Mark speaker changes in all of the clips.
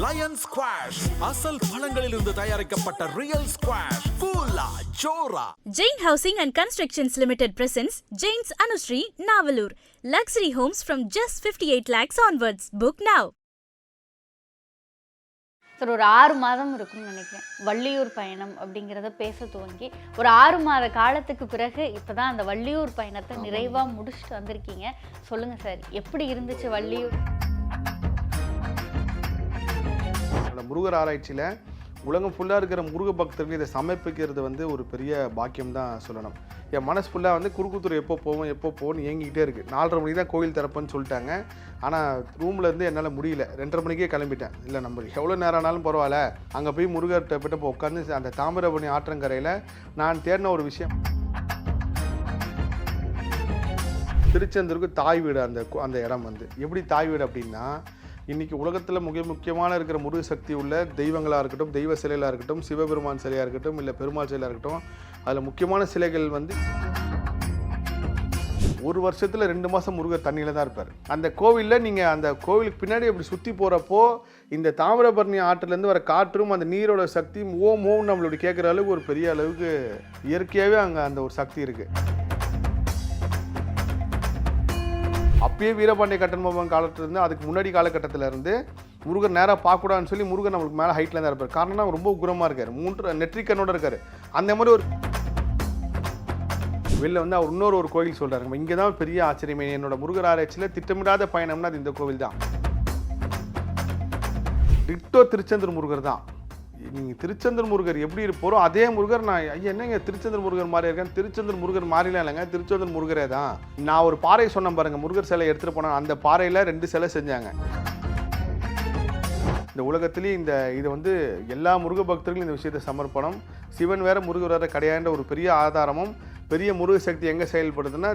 Speaker 1: Line squash அசல் பழங்களிலிருந்து தயாரிக்கப்பட்ட real squash ஃபுல்லா ஜோரா.
Speaker 2: Jain Housing and Constructions Limited presents Jain's Anushree, Navalur. Luxury homes from just 58 lakhs onwards. Book now.
Speaker 3: Sir ஒரு 6 மாதம் இருக்கும்னு நினைக்கிறேன் வள்ளியூர் பயணம் அப்படிங்கிறத பேச துவங்கி ஒரு 6 மாத காலத்துக்கு பிறகு இப்போதான் அந்த வள்ளியூர் பயணத்தை நிறைவாக முடிச்சுட்டு வந்திருக்கீங்க. சொல்லுங்க சார், எப்படி இருந்துச்சு வள்ளியூர்?
Speaker 4: முருகர் ஆராய்ச்சியில் உலகம் ஃபுல்லாக இருக்கிற முருக பக்தர்கள் இதை சமர்ப்பிக்கிறது வந்து ஒரு பெரிய பாக்கியம் தான் சொல்லணும். என் மனசு ஃபுல்லாக வந்து குறுக்குத்துறை எப்போ போவோம்னு ஏங்கிக்கிட்டே இருக்குது. 4:30 மணிக்கு தான் கோவில் திறப்புன்னு சொல்லிட்டாங்க. ஆனால் ரூம்லேருந்து என்னால் முடியல. 2:30 மணிக்கே கிளம்பிட்டேன். இல்லை நம்ம எவ்வளோ நேரம் ஆனாலும் பரவாயில்ல, அங்கே போய் முருகர்கிட்ட போய் உட்காந்து அந்த தாமிரபரணி ஆற்றங்கரையில் நான் தேடின ஒரு விஷயம். திருச்செந்தூருக்கு தாய் வீடு அந்த இடம் வந்து எப்படி தாய் வீடு அப்படின்னா, இன்றைக்கி உலகத்தில் முக்கியமான இருக்கிற முருக சக்தி உள்ள தெய்வங்களாக இருக்கட்டும், தெய்வ சிலைகளாக இருக்கட்டும், சிவபெருமான் சிலையாக இருக்கட்டும், இல்லை பெருமாள் சிலையாக இருக்கட்டும், அதில் முக்கியமான சிலைகள் வந்து ஒரு வருஷத்தில் 2 மாதம் முருகர் தண்ணியில் தான் இருப்பார். அந்த கோவிலில் நீங்கள் அந்த கோவிலுக்கு பின்னாடி அப்படி சுற்றி போகிறப்போ இந்த தாமிரபரணி ஆற்றிலேருந்து வர காற்றும் அந்த நீரோட சக்தியும் ஓம் நம்மளோட கேட்குற அளவுக்கு ஒரு பெரிய அளவுக்கு இயற்கையாகவே அங்கே அந்த ஒரு சக்தி இருக்குது. அப்பயே வீரபாண்டிய கட்டபொம்மன் காலத்திலேருந்து அதுக்கு முன்னாடி காலகட்டத்தில் இருந்து முருகர் நேராக பார்க்கக்கூடாதுன்னு சொல்லி முருகர் நம்மளுக்கு மேலே ஹைட்டில் தான் இருப்பார். காரணம்னா ரொம்ப உக்ரமாக இருக்கார், 3 நெற்றிக்கண்ணோடு இருக்கார். அந்த மாதிரி ஒரு வெளில வந்து அவர் இன்னொரு கோயில் சொல்கிறாருங்க. இங்கே தான் பெரிய ஆச்சரியமே, என்னோட முருகர் ஆராய்ச்சியில் திட்டமிடாத பயணம்னா அது இந்த கோவில் தான். டிட்டோ திருச்செந்தூர் முருகர் தான். நீங்கள் திருச்செந்தூர் முருகர் எப்படி இருப்போரோ அதே முருகர் நான் என்னங்க திருச்செந்தூர் முருகர் மாதிரி இருக்கேன். திருச்செந்தூர் முருகர் மாறிலாம் இல்லைங்க, திருச்செந்தூர் முருகரே தான். நான் ஒரு பாறை சொன்னேன் பாருங்க, முருகர் சிலை எடுத்துகிட்டு போனேன். அந்த பாறையில் 2 சிலை செஞ்சாங்க. இந்த உலகத்திலேயே இது வந்து எல்லா முருக பக்தர்களும் இந்த விஷயத்தை சமர்ப்பணம். சிவன் வேற முருகர் வேற கிடையாதுன்ற ஒரு பெரிய ஆதாரமும் பெரிய முருக சக்தி எங்கே செயல்படுதுன்னா,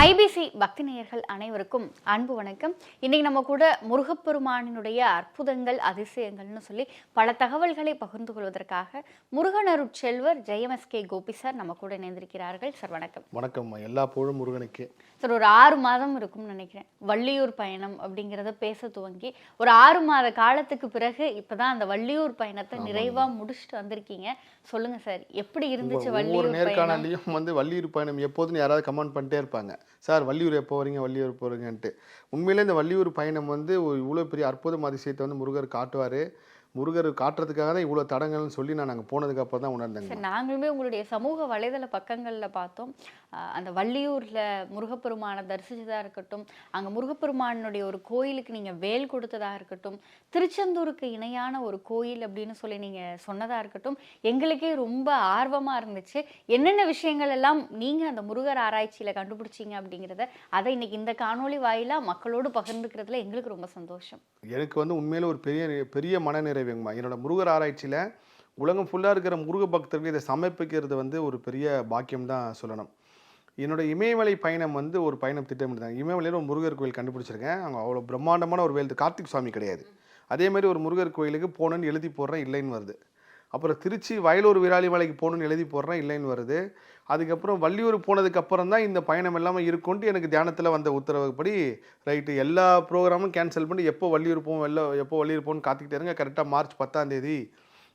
Speaker 3: ஐபிசி பக்தி நேயர்கள் அனைவருக்கும் அன்பு வணக்கம். இன்னைக்கு நம்ம கூட முருகப்பெருமானினுடைய அற்புதங்கள் அதிசயங்கள்னு சொல்லி பல தகவல்களை பகிர்ந்து கொள்வதற்காக முருகனருட்செல்வர் ஜெயமஸ்கே கோபி சார் நம்ம கூட இணைந்திருக்கிறார்கள். சார் வணக்கம்.
Speaker 4: வணக்கம். எல்லா புகழும் முருகனுக்கு.
Speaker 3: சார் ஒரு 6 மாதம் இருக்கும்னு நினைக்கிறேன் வள்ளியூர் பயணம் அப்படிங்கிறத பேச துவங்கி ஒரு 6 மாத காலத்துக்கு பிறகு இப்போதான் அந்த வள்ளியூர் பயணத்தை நிறைவாக முடிச்சுட்டு வந்திருக்கீங்க. சொல்லுங்க சார், எப்படி இருந்துச்சு வள்ளியூர் பயணம்?
Speaker 4: நேர்காணலையும் வந்து வள்ளியூர் பயணம் எப்போதுன்னு யாராவது கமெண்ட் பண்ணிட்டே இருப்பாங்க, சார் வள்ளியூர் எப்போ வரீங்க, வள்ளியூர் போகிறீங்கன்ட்டு. உண்மையிலே இந்த வள்ளியூர் பயணம் வந்து இவ்வளோ பெரிய அற்புதம் அதிசயத்தை வந்து முருகர் காட்டுவார். முருகர் காட்டுறதுக்காக தான் இவ்வளோ தடங்கள்னு சொல்லி நாங்கள் போனதுக்கு அப்புறம் தான் உணர்ந்தேங்க.
Speaker 3: நாங்களுமே உங்களுடைய சமூக வலைதள பக்கங்களில் பார்த்தோம். அந்த வள்ளியூரில் முருகப்பெருமானை தரிசித்ததாக இருக்கட்டும், அங்கே முருகப்பெருமானுடைய ஒரு கோயிலுக்கு நீங்கள் வேல் கொடுத்ததாக இருக்கட்டும், திருச்செந்தூருக்கு இணையான ஒரு கோயில் அப்படின்னு சொல்லி நீங்கள் சொன்னதாக இருக்கட்டும், எங்களுக்கே ரொம்ப ஆர்வமாக இருந்துச்சு. என்னென்ன விஷயங்கள் எல்லாம் நீங்கள் அந்த முருகர் ஆராய்ச்சியில் கண்டுபிடிச்சிங்க அப்படிங்கிறத அதை இன்னைக்கு இந்த காணொலி வாயிலாக மக்களோடு பகிர்ந்துக்கிறதுல எங்களுக்கு ரொம்ப சந்தோஷம்.
Speaker 4: எனக்கு வந்து உண்மையில ஒரு பெரிய மனநிறைவுங்கம்மா. என்னோட முருகர் ஆராய்ச்சியில் உலகம் ஃபுல்லாக இருக்கிற முருக பக்தர்கள் இதை சமர்ப்பிக்கிறது வந்து ஒரு பெரிய பாக்கியம் தான் சொல்லணும். என்னோட இமயமலை பயணம் வந்து ஒரு பயணம் திட்டமிட்டாங்க. இமயமலையில் ஒரு முருகர் கோயில் கண்டுபிடிச்சிருக்கேன். அவங்க அவ்வளோ பிரம்மாண்டமான ஒரு வேல், கார்த்திக் சுவாமி கிடையாது. அதே மாதிரி ஒரு முருகர் கோயிலுக்கு போகணுன்னு எழுதி போடுறேன், இல்லைன்னு வருது. அப்புறம் திருச்சி வயலூர் விராலிமலைக்கு போகணுன்னு எழுதி போடுறேன், இல்லைன்னு வருது. அதுக்கப்புறம் வள்ளியூர் போனதுக்கு அப்புறம் தான் இந்த பயணம் எல்லாமே இருக்கும்ட்டு எனக்கு தியானத்தில் வந்த உத்தரவுப்படி ரைட்டு எல்லா ப்ரோக்ராமும் கேன்சல் பண்ணி எப்போ வள்ளியூர் போகணும்னு காத்துக்கிட்டே இருங்க. கரெக்டாக மார்ச் 10ஆம் தேதி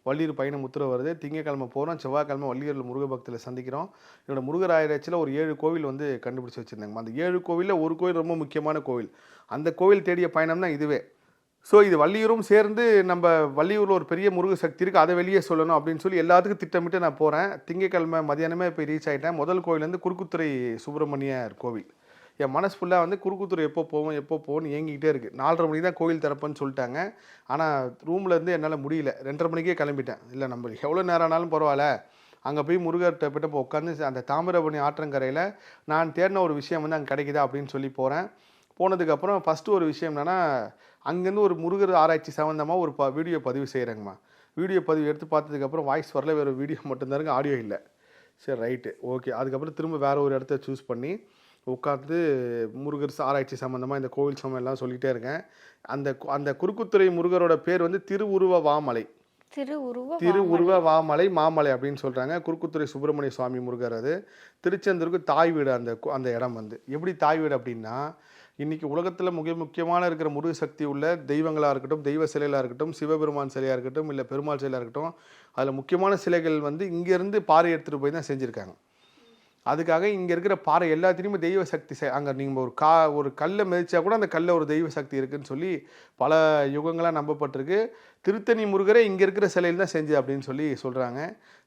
Speaker 4: வள்ளியூர் பயணம் உத்தரவு வருது. திங்கக்கிழமை போகிறோம், செவ்வாய்க்கிழமை வள்ளியூரில் முருக பக்தியில் சந்திக்கிறோம். என்னோட முருகர் ஆராய்ச்சியில் ஒரு 7 கோவில் வந்து கண்டுபிடிச்சி வச்சுருந்தாங்க. அந்த 7 கோவிலில் ஒரு கோவில் ரொம்ப முக்கியமான கோவில். அந்த கோவில் தேடிய பயணம் தான் இதுவே. ஸோ இது வள்ளியூரும் சேர்ந்து நம்ம வள்ளியூரில் ஒரு பெரிய முருக சக்தி இருக்குது, அதை வெளியே சொல்லணும் அப்படின்னு சொல்லி எல்லாத்துக்கும் திட்டமிட்டு நான் போகிறேன். திங்கக்கிழமை மதியானமே போய் ரீச் ஆகிட்டேன். முதல் கோவில் வந்து குறுக்குத்துறை சுப்பிரமணியர் கோவில். என் மனசு ஃபுல்லாக வந்து குறுக்குத்துறை எப்போ போவோம்னு ஏங்கிக்கிட்டே இருக்குது. 4:30 மணிக்கு தான் கோவில் திறப்புன்னு சொல்லிட்டாங்க. ஆனால் ரூம்லேருந்து என்னால் முடியல. 2:30 மணிக்கே கிளம்பிட்டேன். இல்லை நம்ம எவ்வளோ நேரம் ஆனாலும் பரவாயில்ல, அங்கே போய் முருகர்கிட்ட போய் உட்காந்து அந்த தாமிரபரணி ஆற்றங்கரையில் நான் தேடின ஒரு விஷயம் வந்து அங்கே கிடைக்குதா அப்படின்னு சொல்லி போகிறேன். போனதுக்கப்புறம் ஃபஸ்ட்டு ஒரு விஷயம் என்னென்னா, அங்கேருந்து ஒரு முருகர் ஆராய்ச்சி சம்மந்தமாக ஒரு வீடியோ பதிவு செய்கிறேங்கம்மா. வீடியோ பதிவு எடுத்து பார்த்ததுக்கப்புறம் வாய்ஸ் வரல, வேறு வீடியோ மட்டும்தான் இருக்குது, ஆடியோ இல்லை. சரி ரைட்டு ஓகே. அதுக்கப்புறம் திரும்ப வேறு ஒரு இடத்த சூஸ் பண்ணி உட்காந்து முருகர் ஆராய்ச்சி சம்மந்தமாக இந்த கோவில் சம்மந்தம் எல்லாம் சொல்லிகிட்டே இருக்கேன். அந்த குறுக்குத்துறை முருகரோட பேர் வந்து திருவுருவ வாமலை மாமலை அப்படின்னு சொல்கிறாங்க. குறுக்குத்துறை சுப்பிரமணிய சுவாமி முருகர். அது திருச்செந்தூருக்கு தாய் வீடு அந்த இடம் வந்து எப்படி தாய் வீடு அப்படின்னா, இன்றைக்கி உலகத்தில் முக்கியமான இருக்கிற முருக சக்தி உள்ள தெய்வங்களாக இருக்கட்டும், தெய்வ சிலைகளாக இருக்கட்டும், சிவபெருமான் சிலையாக இருக்கட்டும், இல்லை பெருமாள் சிலையாக இருக்கட்டும், அதில் முக்கியமான சிலைகள் வந்து இங்கேருந்து பாறை எடுத்துகிட்டு போய் தான் செஞ்சுருக்காங்க. அதுக்காக இங்கே இருக்கிற பாறை எல்லாத்துலேயுமே தெய்வ சக்தி அங்கே நீங்கள் ஒரு கல்லை மிதிச்சா கூட அந்த கல்லில் ஒரு தெய்வ சக்தி இருக்குதுன்னு சொல்லி பல யுகங்களாக நம்பப்பட்டிருக்கு. திருத்தணி முருகரே இங்கே இருக்கிற சிலையில் தான் செஞ்சு அப்படின்னு சொல்லி சொல்கிறாங்க.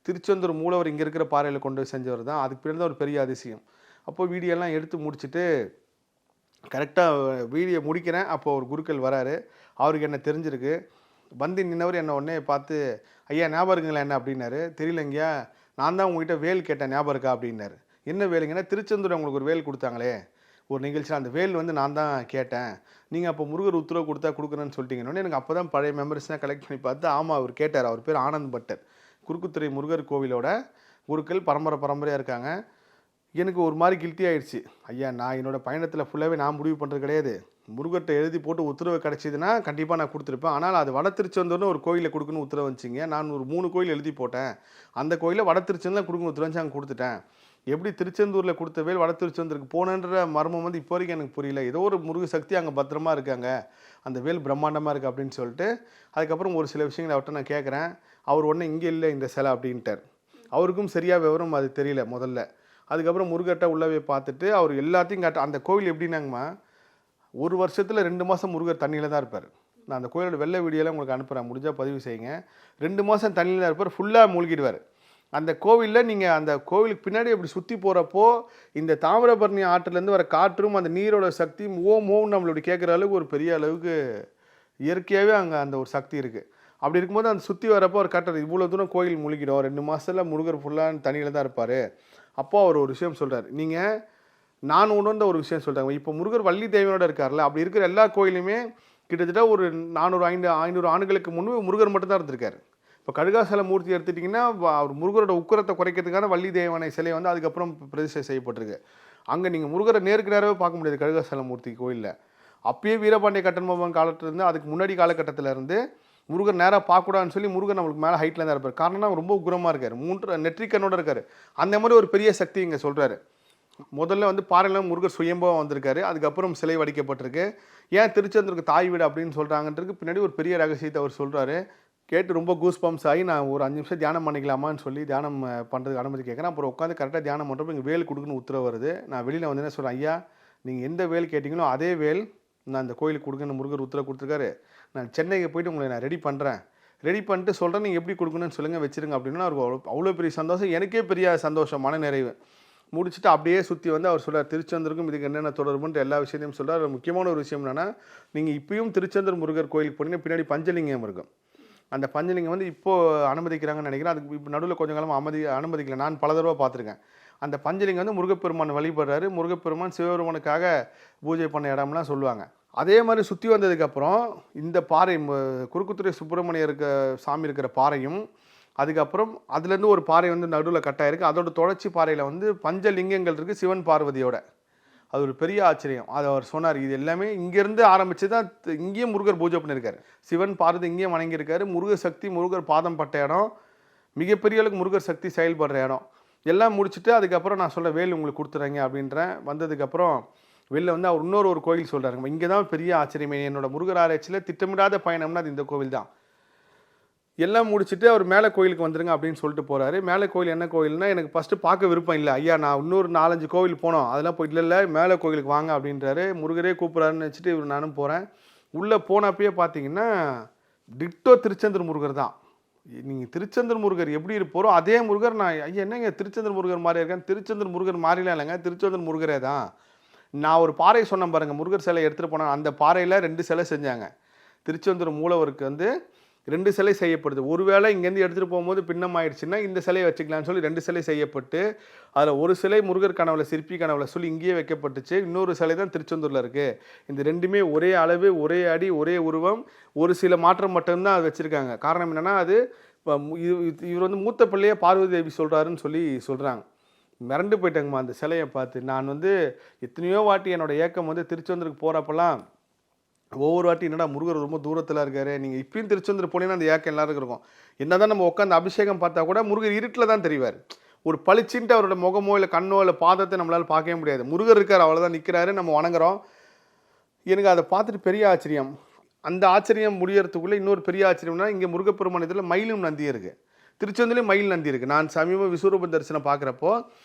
Speaker 4: திருச்செந்தூர் மூலவர் இங்கே இருக்கிற பாறையில் கொண்டு செஞ்சவர் தான். அதுக்கு பின்னாடி தான் ஒரு பெரிய அதிசயம். அப்போது வீடியோலாம் எடுத்து முடிச்சுட்டு கரெக்டாக வீடியோ முடிக்கிறேன். அப்போது ஒரு குருக்கள் வராரு. அவருக்கு என்ன தெரிஞ்சிருக்கு. வந்து நின்னவர் என்னை உடனே பார்த்து, ஐயா ஞாபகம் இருக்குங்களா என்ன அப்படின்னாரு. தெரியலங்கய்யா, நான் தான் உங்ககிட்ட வேல் கேட்டேன், ஞாபகம் இருக்கா அப்படின்னாரு. என்ன வேலுங்கன்னா, திருச்செந்தூர் உங்களுக்கு ஒரு வேல் கொடுத்தாங்களே ஒரு நிகழ்ச்சியில், அந்த வேல் வந்து நான் தான் கேட்டேன், நீங்கள் அப்போ முருகர் உத்தரவு கொடுத்தா கொடுக்குறேன்னு சொல்லிட்டீங்கன்னு. எனக்கு அப்போ தான் பழைய மெமரிஸ்லாம் கலெக்ட் பண்ணி பார்த்து, ஆமாம் அவர் கேட்டார். அவர் பேர் ஆனந்த் பட்டர். குறுக்குத்துறை முருகர் கோவிலோட குருக்கள் பரம்பரையாக இருக்காங்க. எனக்கு ஒரு மாதிரி கில்ட்டி ஆயிடுச்சு. ஐயா, நான் என்னோடய பயணத்தில் ஃபுல்லாகவே நான் முடிவு பண்ணுறது கிடையாது. முருகர்கிட்ட எழுதி போட்டு உத்தரவு கிடச்சிதுன்னா கண்டிப்பாக நான் கொடுத்துருப்பேன். ஆனால் அது வட திருச்செந்தூர்னு ஒரு கோயிலில் கொடுக்கணும் உத்தரவு வந்துச்சிங்க. நான் ஒரு 3 கோயில் எழுதி போட்டேன். அந்த கோயிலில் வட திருச்செந்தூர் கொடுக்கணும் உத்தரவு வந்துச்சு, அங்கே கொடுத்துட்டேன். எப்படி திருச்செந்தூரில் கொடுத்த வேல் வட திருச்செந்தூருக்கு போனன்ற மர்மம் வந்து இப்போ வரைக்கும் எனக்கு புரியல. ஏதோ ஒரு முருக சக்தி அங்கே பத்திரமா இருக்காங்க, அந்த வேல் பிரம்மாண்டமாக இருக்குது அப்படின்னு சொல்லிட்டு, அதுக்கப்புறம் ஒரு சில விஷயங்களை அவர்கிட்ட நான் கேட்குறேன். அவர் ஒன்றும் இங்கே இல்லை இந்த சிலை அப்படின்ட்டார். அவருக்கும் சரியாக விவரம் அது தெரியல முதல்ல. அதுக்கப்புறம் முருகர்கிட்ட உள்ளவே பார்த்துட்டு அவர் எல்லாத்தையும் அந்த கோவில் எப்படின்னாங்கம்மா, ஒரு வருஷத்தில் 2 மாதம் முருகர் தண்ணியில் தான் இருப்பார். நான் அந்த கோயிலோட வெள்ளை வீடியோலாம் உங்களுக்கு அனுப்புகிறேன், முடிஞ்சால் பதிவு செய்யுங்க. 2 மாதம் தண்ணியில் தான் இருப்பார், ஃபுல்லாக மூழ்கிடுவார். அந்த கோவிலில் நீங்கள் அந்த கோவிலுக்கு பின்னாடி அப்படி சுற்றி போகிறப்போ இந்த தாமிரபரணி ஆற்றிலேருந்து வர காற்றும் அந்த நீரோட சக்தி ஓம் நம்மளோட கேட்குற அளவுக்கு ஒரு பெரிய அளவுக்கு இயற்கையாகவே அங்கே அந்த ஒரு சக்தி இருக்குது. அப்படி இருக்கும்போது அந்த சுற்றி வரப்போ அவர் காட்டுறது இவ்வளோ தூரம் கோயில் மூழ்கிடும், 2 மாதத்தில் முருகர் ஃபுல்லாக தண்ணியில் தான் இருப்பார். அப்போது அவர் ஒரு விஷயம் சொல்கிறார். நீங்கள் நான் உணர்ந்த ஒரு விஷயம் சொல்கிறாங்க. இப்போ முருகர் வள்ளி தெய்வனோட இருக்கார்ல, அப்படி இருக்கிற எல்லா கோயிலுமே கிட்டத்தட்ட ஒரு 400-500 ஆண்டுகளுக்கு முன்பு முருகர் மட்டும்தான் இருந்திருக்காரு. இப்போ கடுகாசல மூர்த்தி எடுத்துட்டிங்கன்னா அவர் முருகரோட உக்கரத்தை குறைக்கிறதுக்கான வள்ளி தேவனை சிலை வந்து அதுக்கப்புறம் பிரதிஷ்டை செய்யப்பட்டிருக்கு. அங்கே நீங்கள் முருகரை நேருக்கு நேரவே பார்க்க முடியாது கடுகாசல மூர்த்தி கோயிலில். அப்பயே வீரபாண்டிய கட்டபொம்மன் காலத்திலேருந்து அதுக்கு முன்னாடி காலகட்டத்தில் இருந்து முருகர் நேராக பார்க்கக்கூடாதுன்னு சொல்லி முருகர் நம்மளுக்கு மேலே ஹைட்டில் தான் இருப்பார். காரணம் ரொம்ப உக்ரமாக இருக்கார், 3 நெற்றிக்கண்ணோட இருக்கார். அந்த மாதிரி ஒரு பெரிய சக்தி இங்கே சொல்கிறாரு. முதல்ல வந்து பாறையில் முருகர் சுயம்பவம் வந்திருக்காரு, அதுக்கப்புறம் சிலை வடிக்கப்பட்டிருக்கு. ஏன் திருச்செந்தூருக்கு தாய் வீடு அப்படின்னு சொல்கிறாங்கன்றதுக்கு பின்னாடி ஒரு பெரிய ரகசியத்தை அவர் சொல்கிறாரு. கேட்டு ரொம்ப கூஸ் பம்ப்ஸ் ஆகி நான் ஒரு 5 நிமிஷம் தியானம் பண்ணிக்கலாமான்னு சொல்லி தியானம் பண்ணுறதுக்கு அனுமதி கேட்குறேன். அப்புறம் உட்காந்து கரெக்டாக தியானம் பண்ணுறப்போ இங்கே வேல் கொடுக்குன்னு உத்தரவு வருது. நான் வெளியில் வந்து என்ன சொல்கிறேன், ஐயா நீங்கள் எந்த வேல் கேட்டிங்களோ அதே வேல் நான் அந்த கோயிலுக்கு கொடுக்கணும் முருகர் உத்தரவு கொடுத்துருக்காரு. நான் சென்னைக்கு போய்ட்டு உங்களை நான் ரெடி பண்ணுறேன், ரெடி பண்ணிட்டு சொல்கிறேன், நீங்கள் எப்படி கொடுக்கணும்னு சொல்லுங்கள் வச்சுருங்க அப்படின்னா அவருக்கு அவ்வளோ பெரிய சந்தோஷம். எனக்கே பெரிய சந்தோஷம், மன நிறைவு. முடிச்சுட்டு அப்படியே சுற்றி வந்து அவர் சொல்கிறார் திருச்செந்தூருக்கும் இதுக்கு என்னென்ன தொடர்புன்ற எல்லா விஷயத்தையும் சொல்கிறார். முக்கியமான ஒரு விஷயம் என்னென்னா, நீங்கள் இப்பயும் திருச்செந்தூர் முருகர் கோயிலுக்கு போனீங்கன்னா பின்னாடி பஞ்சலிங்கம் இருக்கும். அந்த பஞ்சலிங்கம் வந்து இப்போது அனுமதிக்கிறாங்கன்னு நினைக்கிறேன். அதுக்கு இப்போ நடுவில் கொஞ்சம் காலமாக அனுமதிக்கல. நான் பல தடவை பார்த்துருக்கேன். அந்த பஞ்சலிங்கம் வந்து முருகப்பெருமான் வழிபடுறாரு. முருகப்பெருமான் சிவபெருமானுக்காக பூஜை பண்ண இடம்லாம் சொல்லுவாங்க. அதே மாதிரி சுற்றி வந்ததுக்கப்புறம் இந்த பாறை குறுக்குத்துறை சுப்பிரமணியருக்கு சாமி இருக்கிற பாறையும், அதுக்கப்புறம் அதுலேருந்து ஒரு பாறை வந்து நடுவில் கட்டாயிருக்கு. அதோட தொடர்ச்சி பாறையில் வந்து பஞ்சலிங்கங்கள் இருக்குது சிவன் பார்வதியோட. அது ஒரு பெரிய ஆச்சரியம். அது அவர் சொன்னார், இது எல்லாமே இங்கேருந்து ஆரம்பித்து தான் இங்கேயும் முருகர் பூஜை பண்ணியிருக்காரு. சிவன் பார்வதி இங்கேயும் வணங்கியிருக்காரு. முருகர் சக்தி முருகர் பாதம் பட்ட இடம், மிகப்பெரிய அளவுக்கு முருகர் சக்தி செயல்படுற இடம் எல்லாம் முடிச்சுட்டு அதுக்கப்புறம் நான் சொல்ல வேல் உங்களுக்கு கொடுத்துறேங்க அப்படின்றேன். வந்ததுக்கப்புறம் வெளில வந்து அவர் இன்னொரு கோயில் சொல்கிறாருங்க. இங்கே தான் பெரிய ஆச்சரியமே, என்னோட முருகர் ஆராய்ச்சியில் திட்டமிடாத பயணம்னா அது இந்த கோவில் தான். எல்லாம் முடிச்சுட்டு அவர் மேலே கோயிலுக்கு வந்துருங்க அப்படின்னு சொல்லிட்டு போகிறாரு. மேலே கோயில் என்ன கோயில்னா, எனக்கு ஃபஸ்ட்டு பார்க்க விருப்பம் இல்லை. ஐயா நான் இன்னொரு 4-5 கோவில் போனோம், அதெல்லாம் போயிட்டு இல்லை மேலே கோயிலுக்கு வாங்க அப்படின்றாரு. முருகரே கூப்பிட்றாருன்னு வச்சுட்டு இவர் நானும் போகிறேன். உள்ளே போனப்பயே பார்த்தீங்கன்னா டிட்டோ திருச்செந்தூர் முருகர் தான். நீங்கள் திருச்செந்தூர் முருகர் எப்படி இருப்போரோ அதே முருகர். நான் ஐயா என்னங்க திருச்செந்தூர் முருகர் மாதிரி இருக்கேன், திருச்செந்தூர் முருகர் மாதிரிலாம் இல்லைங்க, திருச்செந்தூர் முருகரே தான். நான் ஒரு பாறை சொன்னேன் பாருங்கள், முருகர் சிலை எடுத்துகிட்டு போனேன். அந்த பாறையில் 2 சிலை செஞ்சாங்க. திருச்செந்தூர் மூலவருக்கு வந்து 2 சிலை செய்யப்படுது. ஒருவேளை இங்கேருந்து எடுத்துகிட்டு போகும்போது பின்னம் ஆயிடுச்சுன்னா இந்த சிலையை வச்சுக்கலாம்னு சொல்லி 2 சிலை செய்யப்பட்டு, அதில் ஒரு சிலை முருகர் கனவுல சிற்பி கனவுல சொல்லி இங்கேயே வைக்கப்பட்டுச்சு. இன்னொரு சிலை தான் திருச்செந்தூரில் இருக்குது. இந்த 2மே ஒரே அளவு, ஒரே அடி, ஒரே உருவம், ஒரு சில மாற்றம் மட்டும்தான் அது வச்சுருக்காங்க. காரணம் என்னென்னா, அது இவர் வந்து மூத்த பிள்ளையே பார்வதி தேவி சொல்கிறாருன்னு சொல்கிறாங்க. மிரண்டு போயிட்டாங்கம்மா அந்த சிலையை பார்த்து. நான் வந்து எத்தனையோ வாட்டி என்னோட ஏக்கம் வந்து திருச்செந்தூருக்கு போகிறப்பெல்லாம் ஒவ்வொரு வாட்டி என்னடா முருகர் ரொம்ப தூரத்தில் இருக்காரு, நீங்கள் இப்பயும் திருச்செந்தூர் போனீங்கன்னா அந்த ஏக்கம் எல்லாருக்கும் இருக்கும். என்ன தான் நம்ம உட்காந்து அபிஷேகம் பார்த்தா கூட முருகர் இருட்டில் தான் தெரிவார். ஒரு பளிச்சுன்ட்டு அவரோட முகமோ இல்லை கண்ணோ இல்லை பாதத்தை நம்மளால் பார்க்கவே முடியாது. முருகர் இருக்கார், அவ்வளோதான் நிற்கிறாரு, நம்ம வணங்குறோம். எனக்கு அதை பார்த்துட்டு பெரிய ஆச்சரியம். அந்த ஆச்சரியம் முடியறதுக்குள்ளே இன்னொரு பெரிய ஆச்சரியம்னா, இங்கே முருகப்பெருமான் இதில் மயிலும் நந்தி இருக்குது. திருச்செந்தூர்லேயும் மயில் நந்தி இருக்குது. நான் சமீப விஸ்வரூப தரிசனம் பார்க்குறப்போ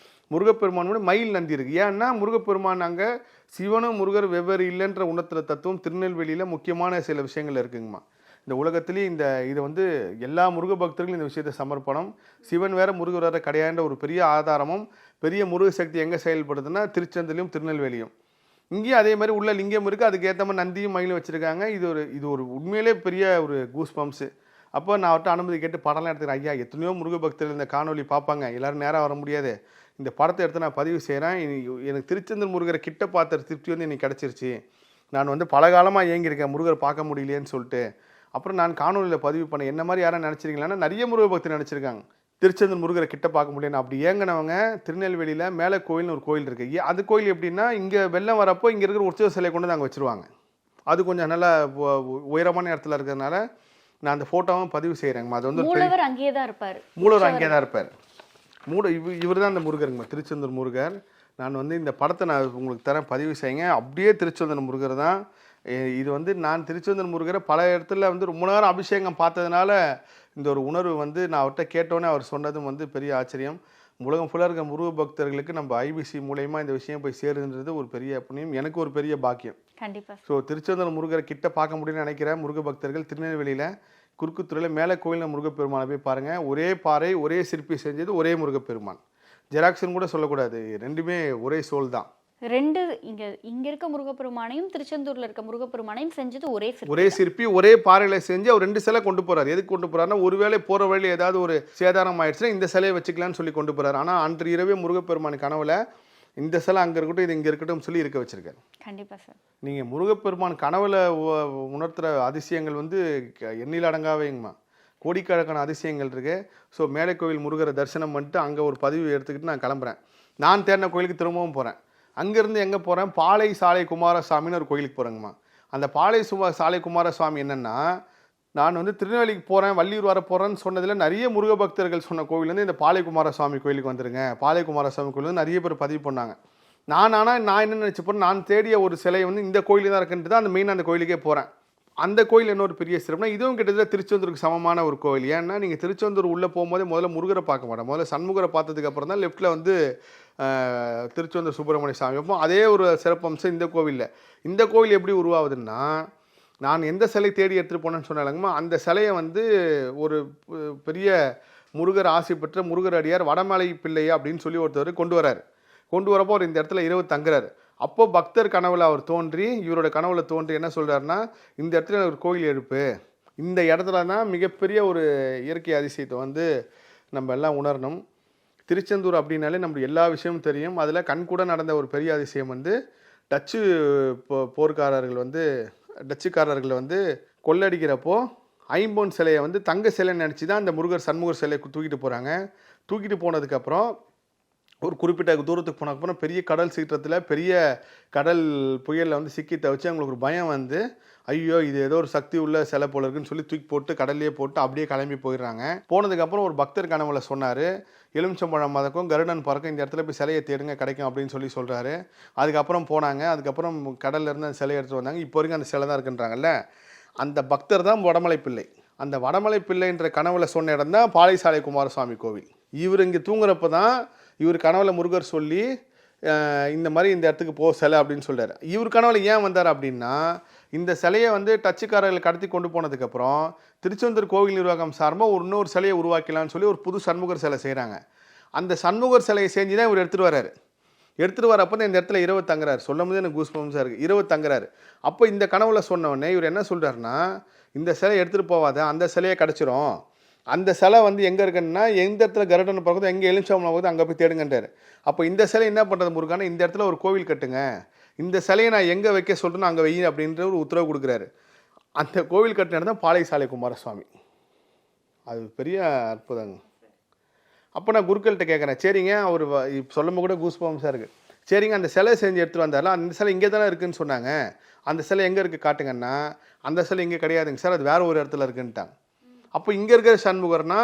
Speaker 4: முருகப்பெருமான் மயில் நந்தி இருக்குது. ஏன்னா முருகப்பெருமான் அங்கே சிவனும் முருகர் வெவ்வேறு இல்லைன்ற உணர்த்துற தத்துவம் திருநெல்வேலியில் முக்கியமான சில விஷயங்கள் இருக்குங்கம்மா. இந்த உலகத்திலேயே இதை வந்து எல்லா முருக பக்தர்களும் இந்த விஷயத்தை சமர்ப்பணம். சிவன் வேற முருகர் வேற கிடையாதுன்ற ஒரு பெரிய ஆதாரமும் பெரிய முருக சக்தி எங்கே செயல்படுதுன்னா திருச்செந்தூர்லையும் திருநெல்வேலியும். இங்கேயும் அதே மாதிரி உள்ள லிங்கம் இருக்குது. அதுக்கு ஏற்ற மாதிரி நந்தியும் மயிலும் வச்சுருக்காங்க. இது ஒரு உண்மையிலே பெரிய ஒரு கூஸ் பம்ப்ஸு. அப்போ நான் அவர்கிட்ட அனுமதி கேட்டு படம்லாம் எடுத்துக்கிறேன். ஐயா, எத்தனையோ முருக பக்தர்கள் இந்த காணொலி பார்ப்பாங்க, எல்லோரும் நேராக வர முடியாது, இந்த படத்தை எடுத்து நான் பதிவு செய்கிறேன். எனக்கு திருச்செந்தூர் முருகரை கிட்ட பார்த்த திருப்தி வந்து எனக்கு கிடச்சிருச்சு. நான் வந்து பல காலமாக ஏங்கியிருக்கேன் முருகர் பார்க்க முடியலையேன்னு சொல்லிட்டு. அப்புறம் நான் காணொலியில் பதிவு பண்ணேன். என்ன மாதிரி யாரும் நினச்சிருக்கீங்களான்னா நிறைய முருக பக்தர் நினச்சிருக்காங்க திருச்செந்தூர் முருகரை கிட்ட பார்க்க முடியலன்னு. அப்படி ஏங்கினவங்க திருநெல்வேலியில் மேலே கோயில்னு ஒரு கோயில் இருக்குது. அது கோயில் எப்படின்னா, இங்கே வெள்ளம் வரப்போ இங்கே இருக்கிற உற்சவ சிலையை கொண்டு வந்து அங்கே வச்சுருவாங்க. அது கொஞ்சம் நல்லா உயரமான இடத்துல இருக்கிறதுனால நான் அந்த ஃபோட்டோவும் பதிவு செய்கிறேங்கம்மா. அது வந்து
Speaker 3: மூலவர் அங்கேயே தான் இருப்பார்.
Speaker 4: மூலவர் அங்கேயே தான் இருப்பார். இவர் தான் அந்த முருகருங்கம்மா, திருச்செந்தூர் முருகர். நான் வந்து இந்த படத்தை நான் உங்களுக்கு தரேன், பதிவு செய்யுங்க. அப்படியே திருச்செந்தூர் முருகர் தான் இது. வந்து நான் திருச்செந்தூர் முருகரை பல இடத்துல வந்து ரொம்ப நேரம் அபிஷேகம் பார்த்ததுனால இந்த ஒரு உணர்வு வந்து நான் அவர்கிட்ட கேட்டோன்னே அவர் சொன்னதும் வந்து பெரிய ஆச்சரியம். உலகம் ஃபுல்லாக இருக்க முருக பக்தர்களுக்கு நம்ம ஐபிசி மூலயமா இந்த விஷயம் போய் சேருன்றது ஒரு பெரிய புண்ணியம், எனக்கு ஒரு பெரிய பாக்கியம்.
Speaker 3: கண்டிப்பாக.
Speaker 4: ஸோ திருச்செந்தூர் முருகரை கிட்ட பார்க்க முடியும்னு நினைக்கிற முருக பக்தர்கள் திருநெல்வேலியில் குறுக்குத்துறையில் மேலே கோயிலில் முருகப்பெருமானை போய் பாருங்கள். ஒரே பாறை, ஒரே சிற்பி செஞ்சது ஒரே முருகப்பெருமான். ஜெராக்ஸ்னு கூட சொல்லக்கூடாது, ரெண்டுமே ஒரே சோல் தான்.
Speaker 3: ரெண்டு இங்க இருக்க முருகப்பெருமானையும் திருச்செந்தூர்ல இருக்க முருகப்பெருமானையும் செஞ்சது ஒரே
Speaker 4: சிற்பி ஒரே பாறையில செஞ்சு அவர் 2 சிலை கொண்டு போறாரு. எதுக்கு கொண்டு போறாருன்னா, ஒருவேளை போற வழியில் ஏதாவது ஒரு சேதாரம் ஆயிடுச்சுன்னா இந்த சிலையை வச்சுக்கலான்னு சொல்லி கொண்டு போறாரு. ஆனால் அன்று இரவே முருகப்பெருமான் கனவுல இந்த சிலை அங்கே இருக்கட்டும், இது இங்கே இருக்கட்டும் சொல்லி இருக்க வச்சிருக்காரு.
Speaker 3: கண்டிப்பா சார்.
Speaker 4: நீங்கள் முருகப்பெருமான் கனவுல உணர்த்துற அதிசயங்கள் வந்து எண்ணில் அடங்காவேங்கம்மா. கோடிக்கணக்கான அதிசயங்கள் இருக்கு. ஸோ மேலை கோவில் முருகரை தரிசனம் பண்ணிட்டு அங்கே ஒரு பதிவு எடுத்துக்கிட்டு நான் கிளம்புறேன். நான் தேடின கோயிலுக்கு திரும்பவும் போகிறேன். அங்கேருந்து எங்கே போகிறேன், பாளை சாலை குமாரசாமின்னு ஒரு கோயிலுக்கு போகிறேங்கம்மா. அந்த பாளை சாலை குமாரசாமி என்னென்னா, நான் வந்து திருநெல்வேலிக்கு போகிறேன், வள்ளியூர் வர போகிறேன்னு சொன்னதில் நிறைய முருக பக்தர்கள் சொன்ன கோவிலேருந்து இந்த பாளை குமாரசாமி கோயிலுக்கு வந்துருங்க, பாளை குமாரசாமி கோயில் வந்து நிறைய பேர் பதிவு பண்ணாங்க. நான் என்ன நினச்சி போகிறேன், நான் தேடிய ஒரு சிலை வந்து இந்த கோயிலில் தான் இருக்குன்ட்டு தான் அந்த மெயின் அந்த கோயிலுக்கே போகிறேன். அந்த கோயில் என்ன ஒரு பெரிய சிறப்புனா, இதுவும் கிட்டத்தட்ட திருச்செந்தூருக்கு சமமான ஒரு கோயில். ஏன்னா நீங்கள் திருச்செந்தூர் உள்ளே போகும்போதே முதல்ல முருகரை பார்க்க மாட்டேன், முதல்ல சண்முகரை பார்த்ததுக்கு அப்புறம் தான் லெஃப்ட்டில் வந்து திருச்செந்தூர் சுப்பிரமணிய சாமி வைப்போம். அதே ஒரு சிறப்பம்சம் இந்த கோவிலில். இந்த கோவில் எப்படி உருவாகுதுன்னா, நான் எந்த சிலை தேடி எடுத்துகிட்டு போனேன்னு சொன்னாலுங்கம்மா, அந்த சிலையை வந்து ஒரு பெரிய முருகர் ஆசை பெற்ற முருகர் அடியார் வடமலை பிள்ளை அப்படின்னு சொல்லி ஒருத்தர் கொண்டு வராரு. கொண்டு வரப்போ அவர் இந்த இடத்துல இரவு தங்குறாரு. அப்போ பக்தர் கனவுல அவர் தோன்றி, இவரோட கனவுல தோன்றி என்ன சொல்கிறாருன்னா, இந்த இடத்துல ஒரு கோயில் எழுப்பு, இந்த இடத்துல தான் மிகப்பெரிய ஒரு இயற்கை அதிசயத்தை வந்து நம்ம எல்லாம் உணரணும். திருச்செந்தூர் அப்படின்னாலே நம்மளுக்கு எல்லா விஷயமும் தெரியும். அதில் கண்கூட நடந்த ஒரு பெரிய அதிசயம் வந்து டச்சு போர்க்காரர்கள் வந்து டச்சுக்காரர்கள் வந்து கொள்ளடிக்கிறப்போ ஐம்பொன் சிலையை வந்து தங்க சிலைன்னு நினச்சி தான் அந்த முருகர் சண்முகர் சிலையை தூக்கிட்டு போகிறாங்க. தூக்கிட்டு போனதுக்கப்புறம் ஒரு குறிப்பிட்ட தூரத்துக்கு போனதுக்கப்புறம் பெரிய கடல் சீற்றத்தில் பெரிய கடல் புயலில் வந்து சிக்கி தவிச்சு அவங்களுக்கு ஒரு பயம் வந்து, ஐயோ இது ஏதோ ஒரு சக்தி உள்ள சிலை போல இருக்குன்னு சொல்லி தூக்கி போட்டு கடல்லையே போட்டு அப்படியே கிளம்பி போயிடுறாங்க. போனதுக்கப்புறம் ஒரு பக்தர் கனவுல சொன்னார், எலுமிச்சம்பழம் மதக்கும் கருடன் பறக்கும், இந்த இடத்துல போய் சிலையை தேடுங்க கிடைக்கும் அப்படின்னு சொல்லி சொல்கிறாரு. அதுக்கப்புறம் போனாங்க. அதுக்கப்புறம் கடல்லேருந்து அந்த சிலையை எடுத்துகிட்டு வந்தாங்க. இப்போ வரைக்கும் அந்த சிலை தான் இருக்குன்றாங்கல்ல, அந்த பக்தர் தான் வடமலை பிள்ளை. அந்த வடமலை பிள்ளைன்ற கனவுல சொன்ன இடம் தான் பாளையசாலை குமாரசாமி கோவில். இவர் இங்கே தூங்குறப்ப தான் இவர் கனவுல முருகர் சொல்லி இந்த மாதிரி இந்த இடத்துக்கு போ சிலை அப்படின்னு சொல்கிறார். இவர் கனவுல ஏன் வந்தார் அப்படின்னா, இந்த சிலையை வந்து டச்சுக்காரர்கள் கடத்தி கொண்டு போனதுக்கப்புறம் திருச்செந்தூர் கோவில் நிர்வாகம் சார்பாக இன்னொரு சிலையை உருவாக்கலான்னு சொல்லி ஒரு புது சண்முகர் சிலை செய்கிறாங்க. அந்த சண்முகர் சிலையை செஞ்சு தான் இவர் எடுத்துகிட்டு வர்றாரு. எடுத்துகிட்டு வரப்போ தான் இந்த இடத்துல இரவு தங்குறாரு. சொல்லும் போது எனக்கு கூஸ்பம்ஸாக இருக்குது. இரவு தங்குறாரு. அப்போ இந்த கனவுல சொன்னோடனே இவர் என்ன சொல்கிறாருன்னா, இந்த சிலையை எடுத்துகிட்டு போவாத, அந்த சிலையை கிடச்சிரும், அந்த சிலை வந்து எங்கே இருக்குன்னா எந்த இடத்துல கருடன் பார்க்குதோ எங்கே எலுமிச்சம்பழம் போகுது அங்கே போய் தேடுங்கன்றார். அப்போ இந்த சிலை என்ன பண்ணுறது முருகானா, இந்த இடத்துல ஒரு கோவில் கட்டுங்க, இந்த சிலையை நான் எங்கே வைக்க சொல்கிறேன்னு அங்கே வைங்க அப்படின்ற ஒரு உத்தரவு கொடுக்குறாரு. அந்த கோவில் கட்டின இடம் தான் பாளையசாலை குமாரசுவாமி. அது பெரிய அற்புதங்க. அப்போ நான் குருக்கள்கிட்ட கேட்குறேன், சரிங்க அவர் சொல்லும் கூட கூஸ்பம்ஸாக இருக்குது, சரிங்க அந்த சிலை செஞ்சு எடுத்துகிட்டு வந்தார்ல, அந்த சிலை இங்கே தானே இருக்குதுன்னு சொன்னாங்க, அந்த சிலை எங்கே இருக்குது காட்டுங்கன்னா, அந்த சிலை இங்கே கிடையாதுங்க சார், அது வேறு ஒரு இடத்துல இருக்குன்ட்டாங்க. அப்போ இங்கே இருக்கிற சண்முகர்னா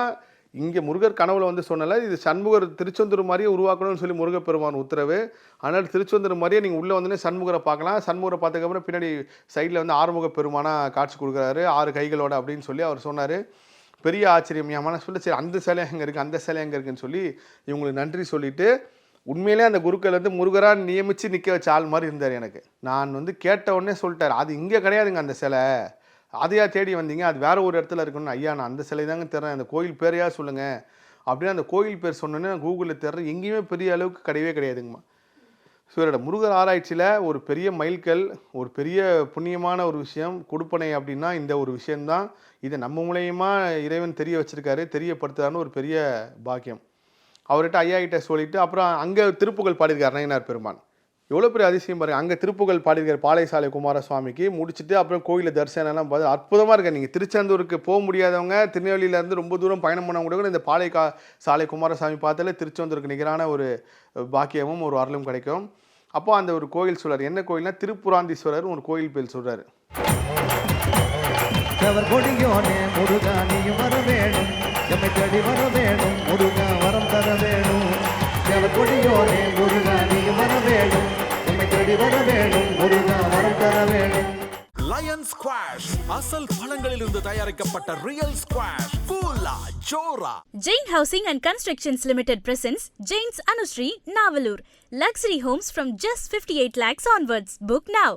Speaker 4: இங்கே முருகர் கனவுல வந்து சொன்னல, இது சண்முகர் திருச்செந்தூர் மாதிரியே உருவாக்கணும்னு சொல்லி முருகப்பெருமான் உத்தரவு. அதனால் திருச்செந்தூர் மாதிரியே நீங்கள் உள்ளே வந்தோடனே சண்முகரை பார்க்கலாம். சண்முகரை பார்த்ததுக்கப்புறம் பின்னாடி சைடில் வந்து ஆறுமுக பெருமானா காட்சி கொடுக்குறாரு 6 கைகளோட அப்படின்னு சொல்லி அவர் சொன்னார். பெரிய ஆச்சரியம் என் மனசுல. சரி அந்த சிலை எங்கே இருக்குது, அந்த சிலை எங்கே இருக்குன்னு சொல்லி இவங்களுக்கு நன்றி சொல்லிவிட்டு, உண்மையிலே அந்த குருக்கள் வந்து முருகராக நியமித்து நிற்க வச்ச ஆள் மாதிரி இருந்தார் எனக்கு. நான் வந்து கேட்ட உடனே சொல்லிட்டார், அது இங்கே கிடையாதுங்க அந்த சிலை, அதையா தேடி வந்தீங்க, அது வேறு ஒரு இடத்துல இருக்குன்னு. ஐயா நான் அந்த சிலை தாங்க தர்றேன், அந்த கோயில் பேரையா சொல்லுங்கள் அப்படின்னு அந்த கோயில் பேர் சொன்னோன்னே நான் கூகுளில் தேடுறேன், எங்கேயுமே பெரிய அளவுக்கு கிடையவே கிடையாதுங்கம்மா. ஸோ என்னோட முருகர் ஆராய்ச்சியில் ஒரு பெரிய மைல்கல், ஒரு பெரிய புண்ணியமான ஒரு விஷயம் கொடுப்பனை அப்படின்னா இந்த ஒரு விஷயந்தான். இதை நம்ம மூலயமா இறைவன் தெரிய வச்சுருக்காரு, தெரியப்படுத்துறாருன்னு ஒரு பெரிய பாக்கியம். அவர்கிட்ட ஐயா கிட்ட சொல்லிவிட்டு அப்புறம் அங்கே திருப்புகழ் பாடியிருக்கார் நயினார் பெருமான். எவ்வளோ பெரிய அதிசயம் பாருங்க. அங்கே திருப்புகழ் பாடியிருக்கார் பாளையசாலை குமாரசுவாமிக்கு. முடிச்சுட்டு அப்புறம் கோயிலில் தரிசனம்லாம் பார்த்து அற்புதமாக இருக்கு. நீங்கள் திருச்செந்தூருக்கு போக முடியாதவங்க, திருநெல்வேலியிலேருந்து ரொம்ப தூரம் பயணம் பண்ணவங்க கூட இந்த சாலை குமாரசாமி பார்த்தாலே திருச்செந்தூருக்கு நிகரான ஒரு பாக்கியமும் ஒரு அருளும் கிடைக்கும். அப்போ அந்த ஒரு கோயில் சொல்கிறார். என்ன கோயில்னா திருப்புராந்தீஸ்வரர் ஒரு கோயில் பேர் சொல்கிறார்.
Speaker 5: முருகா நீயும் வர வேணும், எம்மை தேடி வர வேணும், முருகா வரம் தர வேணும். கொடியோனே முருகா நீயும் வர வேணும், எம்மை தேடி வர வேணும், முருகா வரம் தர வேணும்.
Speaker 1: லயன் ஸ்குவாஷ் அசல் பழங்களிலிருந்து தயாரிக்கப்பட்ட ரியல் ஸ்குவாஷ் ஃபுல்லா ஜோரா.
Speaker 2: Jain Housing and Constructions Limited presents Jain's Anushree, Navalur. Luxury homes from just 58 lakhs onwards. Book now.